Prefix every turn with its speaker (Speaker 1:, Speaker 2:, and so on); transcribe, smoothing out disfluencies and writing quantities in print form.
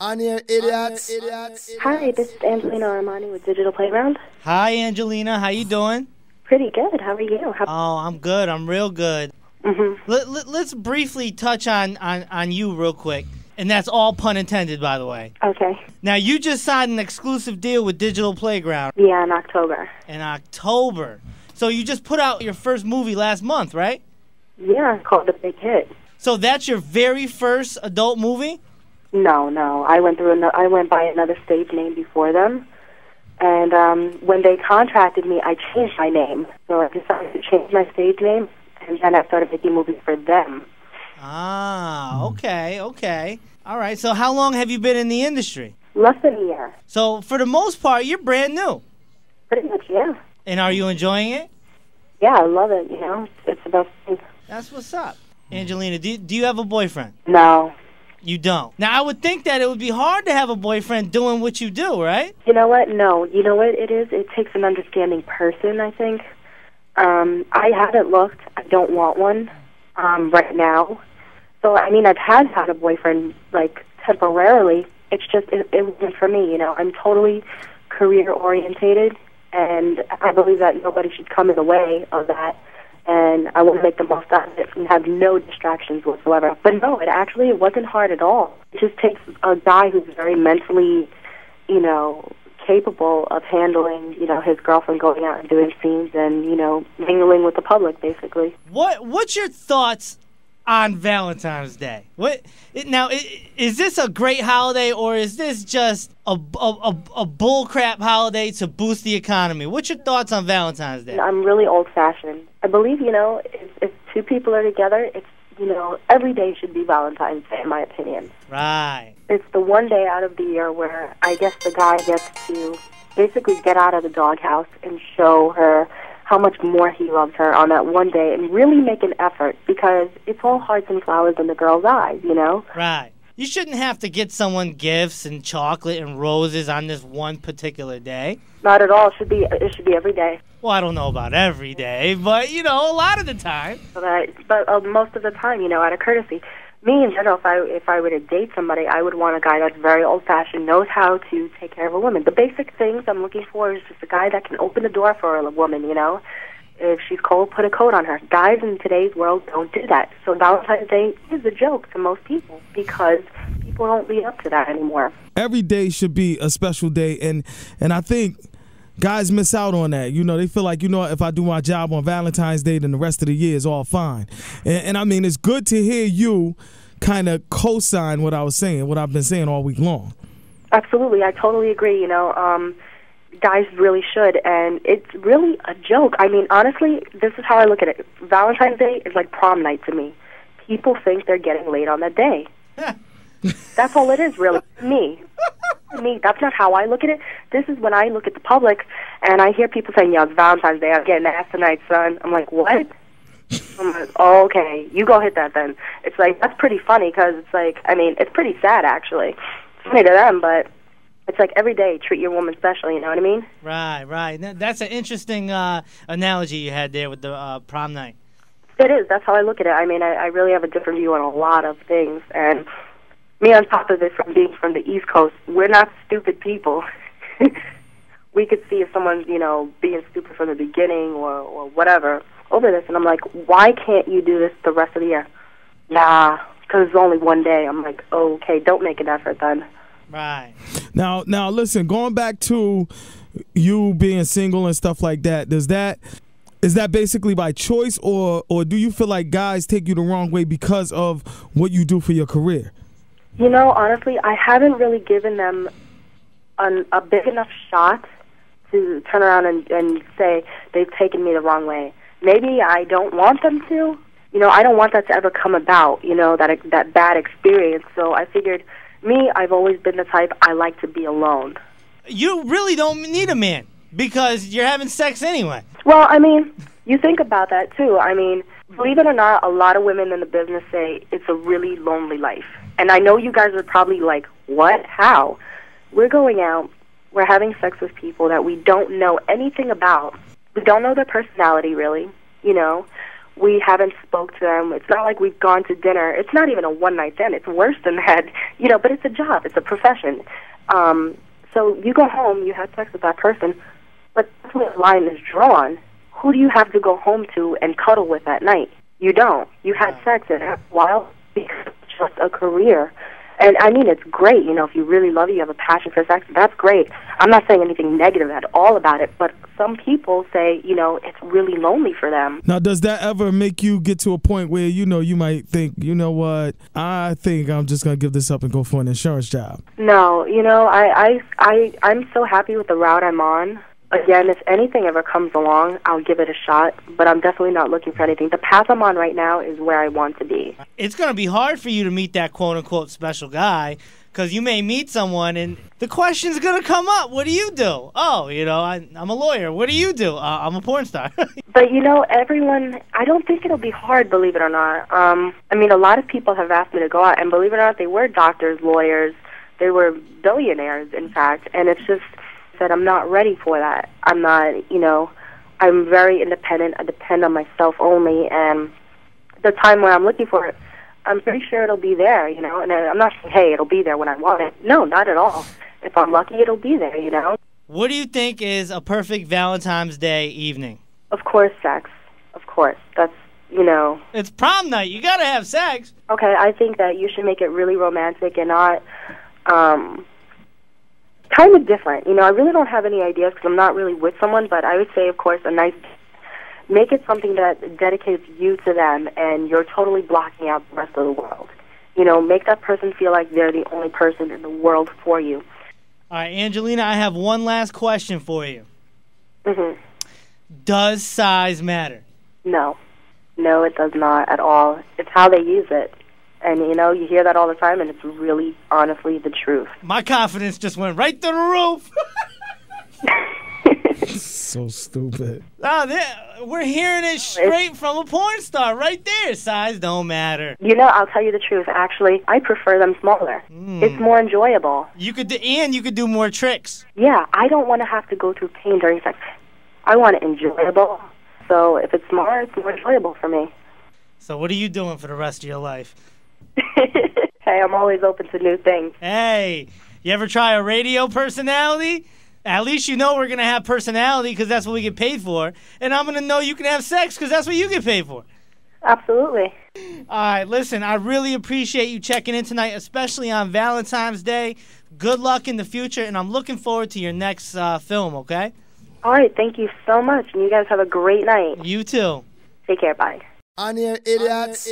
Speaker 1: On here, idiots.
Speaker 2: Hi, this is Angelina Armani with Digital Playground.
Speaker 3: Hi, Angelina. How you doing?
Speaker 2: Pretty good. How are you?
Speaker 3: Oh, I'm good. I'm real good. Let's briefly touch on you real quick. And that's all pun intended, by the way.
Speaker 2: Okay.
Speaker 3: Now, you just signed an exclusive deal with Digital Playground.
Speaker 2: Yeah, in October.
Speaker 3: In October. So you just put out your first movie last month, right?
Speaker 2: Yeah, it's called The Big Hit.
Speaker 3: So that's your very first adult movie?
Speaker 2: No. I went by another stage name before them. And when they contracted me, I changed my name. So I decided to change my stage name, and then I started making movies for them.
Speaker 3: Ah, okay. All right, so how long have you been in the industry?
Speaker 2: Less than a year.
Speaker 3: So for the most part, you're brand new.
Speaker 2: Pretty much, yeah.
Speaker 3: And are you enjoying it?
Speaker 2: Yeah, I love it, you know. It's the best thing.
Speaker 3: That's what's up. Angelina, do you have a boyfriend?
Speaker 2: No.
Speaker 3: You don't. Now, I would think that it would be hard to have a boyfriend doing what you do, right?
Speaker 2: You know what? No. You know what it is? It takes an understanding person, I think. I haven't looked. I don't want one right now. So, I mean, I've had a boyfriend, like, temporarily. It's just, it wasn't for me, you know. I'm totally career-orientated, and I believe that nobody should come in the way of that. And I want to make the most out of it and have no distractions whatsoever. But no, it wasn't hard at all. It just takes a guy who's very mentally, you know, capable of handling, you know, his girlfriend going out and doing scenes and, you know, mingling with the public, basically.
Speaker 3: What's your thoughts on Valentine's Day? Is this a great holiday, or is this just a bullcrap holiday to boost the economy? What's your thoughts on Valentine's Day?
Speaker 2: I'm really old-fashioned. I believe, you know, if two people are together, it's, you know, every day should be Valentine's Day, in my opinion.
Speaker 3: Right.
Speaker 2: It's the one day out of the year where I guess the guy gets to basically get out of the doghouse and show her how much more he loves her on that one day and really make an effort, because it's all hearts and flowers in the girl's eyes, you know?
Speaker 3: Right. You shouldn't have to get someone gifts and chocolate and roses on this one particular day.
Speaker 2: Not at all. It should be every day.
Speaker 3: Well, I don't know about every day, but, you know, a lot of the time.
Speaker 2: But most of the time, you know, out of courtesy. Me, in general, if I were to date somebody, I would want a guy that's very old-fashioned, knows how to take care of a woman. The basic things I'm looking for is just a guy that can open the door for a woman, you know? If she's cold, put a coat on her. Guys in today's world don't do that. So Valentine's Day is a joke to most people because people don't lead up to that anymore.
Speaker 1: Every day should be a special day, and I think guys miss out on that. You know, they feel like, you know, if I do my job on Valentine's Day, then the rest of the year is all fine. And I mean, it's good to hear you kind of co-sign what I was saying, what I've been saying all week long.
Speaker 2: Absolutely. I totally agree, you know. Guys really should, and it's really a joke. I mean, honestly, this is how I look at it. Valentine's Day is like prom night to me. People think they're getting laid on that day. That's all it is, really. Me, that's not how I look at it. This is when I look at the public, and I hear people saying, "Yo, it's Valentine's Day. I'm getting ass tonight, son." I'm like, what? I'm like, oh, okay, you go hit that then. It's like, that's pretty funny, because it's like, I mean, it's pretty sad, actually. It's funny to them, but it's like every day, treat your woman special, you know what I mean?
Speaker 3: Right. That's an interesting analogy you had there with the prom night.
Speaker 2: It is. That's how I look at it. I mean, I really have a different view on a lot of things, and me on top of it, from being from the East Coast, we're not stupid people. We could see if someone's, you know, being stupid from the beginning or whatever over this, and I'm like, why can't you do this the rest of the year? Nah, because it's only one day. I'm like, okay, don't make an effort then.
Speaker 3: Right.
Speaker 1: Now, listen, going back to you being single and stuff like that, is that basically by choice, or do you feel like guys take you the wrong way because of what you do for your career?
Speaker 2: You know, honestly, I haven't really given them a big enough shot to turn around and say they've taken me the wrong way. Maybe I don't want them to. You know, I don't want that to ever come about, you know, that bad experience. So I figured, I've always been the type, I like to be alone.
Speaker 3: You really don't need a man because you're having sex anyway.
Speaker 2: Well, I mean, you think about that, too. I mean, believe it or not, a lot of women in the business say it's a really lonely life. And I know you guys are probably like, what? How? We're going out, we're having sex with people that we don't know anything about. We don't know their personality, really, you know. We haven't spoke to them. It's not like we've gone to dinner. It's not even a one-night stand. It's worse than that, but it's a job. It's a profession. So you go home, you have sex with that person, but that's where the line is drawn. Who do you have to go home to and cuddle with at night? You don't. You had sex, and after a while, because it's just a career. And, I mean, it's great, if you really love it, you have a passion for sex, that's great. I'm not saying anything negative at all about it, but some people say, it's really lonely for them.
Speaker 1: Now, does that ever make you get to a point where, you might think, you know what, I think I'm just going to give this up and go for an insurance job?
Speaker 2: No, I'm so happy with the route I'm on. Again, if anything ever comes along, I'll give it a shot, but I'm definitely not looking for anything. The path I'm on right now is where I want to be.
Speaker 3: It's going to be hard for you to meet that quote-unquote special guy, because you may meet someone and the question's going to come up. What do you do? Oh, I'm a lawyer. What do you do? I'm a porn star.
Speaker 2: But, everyone, I don't think it'll be hard, believe it or not. I mean, a lot of people have asked me to go out, and believe it or not, they were doctors, lawyers. They were billionaires, in fact, and it's just that I'm not ready for that. I'm not, I'm very independent. I depend on myself only, and the time where I'm looking for it, I'm pretty sure it'll be there, and I'm not saying, hey, it'll be there when I want it. No, not at all. If I'm lucky, it'll be there,
Speaker 3: What do you think is a perfect Valentine's Day evening?
Speaker 2: Of course, sex. Of course. That's,
Speaker 3: It's prom night. You gotta have sex.
Speaker 2: Okay, I think that you should make it really romantic and not, kind of different. I really don't have any ideas because I'm not really with someone, but I would say, of course, make it something that dedicates you to them and you're totally blocking out the rest of the world. Make that person feel like they're the only person in the world for you.
Speaker 3: All right, Angelina, I have one last question for you.
Speaker 2: Mm-hmm.
Speaker 3: Does size matter?
Speaker 2: No. No, it does not at all. It's how they use it. And, you hear that all the time, and it's really, honestly, the truth.
Speaker 3: My confidence just went right through the roof.
Speaker 1: So stupid.
Speaker 3: Oh, we're hearing it straight from a porn star right there. Size don't matter.
Speaker 2: I'll tell you the truth. Actually, I prefer them smaller. It's more enjoyable.
Speaker 3: You could do more tricks.
Speaker 2: Yeah, I don't want to have to go through pain during sex. I want it enjoyable. So if it's smaller, it's more enjoyable for me.
Speaker 3: So what are you doing for the rest of your life?
Speaker 2: Hey, I'm always open to new things.
Speaker 3: Hey, you ever try a radio personality? At least we're going to have personality because that's what we get paid for. And I'm going to know you can have sex because that's what you get paid for.
Speaker 2: Absolutely.
Speaker 3: All right, listen, I really appreciate you checking in tonight, especially on Valentine's Day. Good luck in the future, and I'm looking forward to your next film, okay?
Speaker 2: All right, thank you so much, and you guys have a great night.
Speaker 3: You too.
Speaker 2: Take care, bye.
Speaker 4: On here, idiots.